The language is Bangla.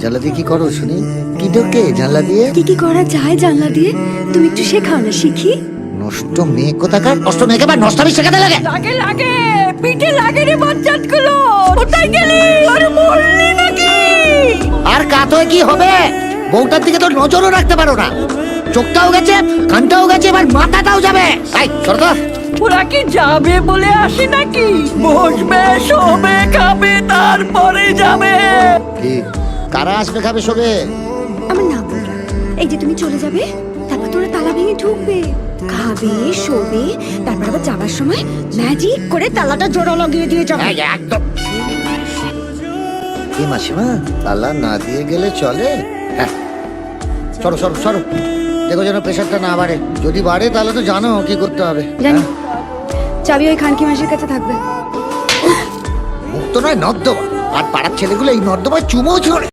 জানলা দিয়ে কি করো শুনি? কি ঢোকে জানলা দিয়ে? কি কি করা যায় জানলা দিয়ে তুমি একটু শেখাও না, শিখি। নষ্ট মেয়ে কোথাকার, নষ্ট মেয়েকে আবার নষ্টামি শেখাতে লাগে। লাগে লাগে পিঠে লাগে রে বাচ্চাত গুলো। কোথায় গেলি? আরে মরলি নাকি? আর কাত হয়ে কি হবে? বউটার দিকে তো নজরও রাখতে পারো না। চোখটাও গেছে, কানটাও গেছে, এবার মাথাটাও যাবে। এই সরো তো। ওরা কি যাবে বলে আসি নাকি? বসবে, শোবে, খাবে, তারপরে যাবে। কি কারা আসবে খাবে শোবে? আমার নাম বলরা। এই যে তুমি চলে যাবে, তারপর তোরা তালা ভেঙে ঢুকবে, খাবে, শোবে, তারপর আবার যাবার সময় ম্যাজিক করে তালাটা জোড়া লাগিয়ে দিয়ে যাবে। এই, একদম। কি মাসিমা, তালা না দিয়ে গেলে চলে? হ্যাঁ, সরো সরো সরো, দেখো যেন প্রেশারটা না বাড়ে। যদি বাড়ে তাহলে তো জানো কি করতে হবে। জানি। চাবি ওই খানকি মাসির কাছে থাকবে। মুক্ত নয় নর্দমা, আর পাড়ার ছেলেগুলো এই নর্দমায় চুমো ছোড়ে।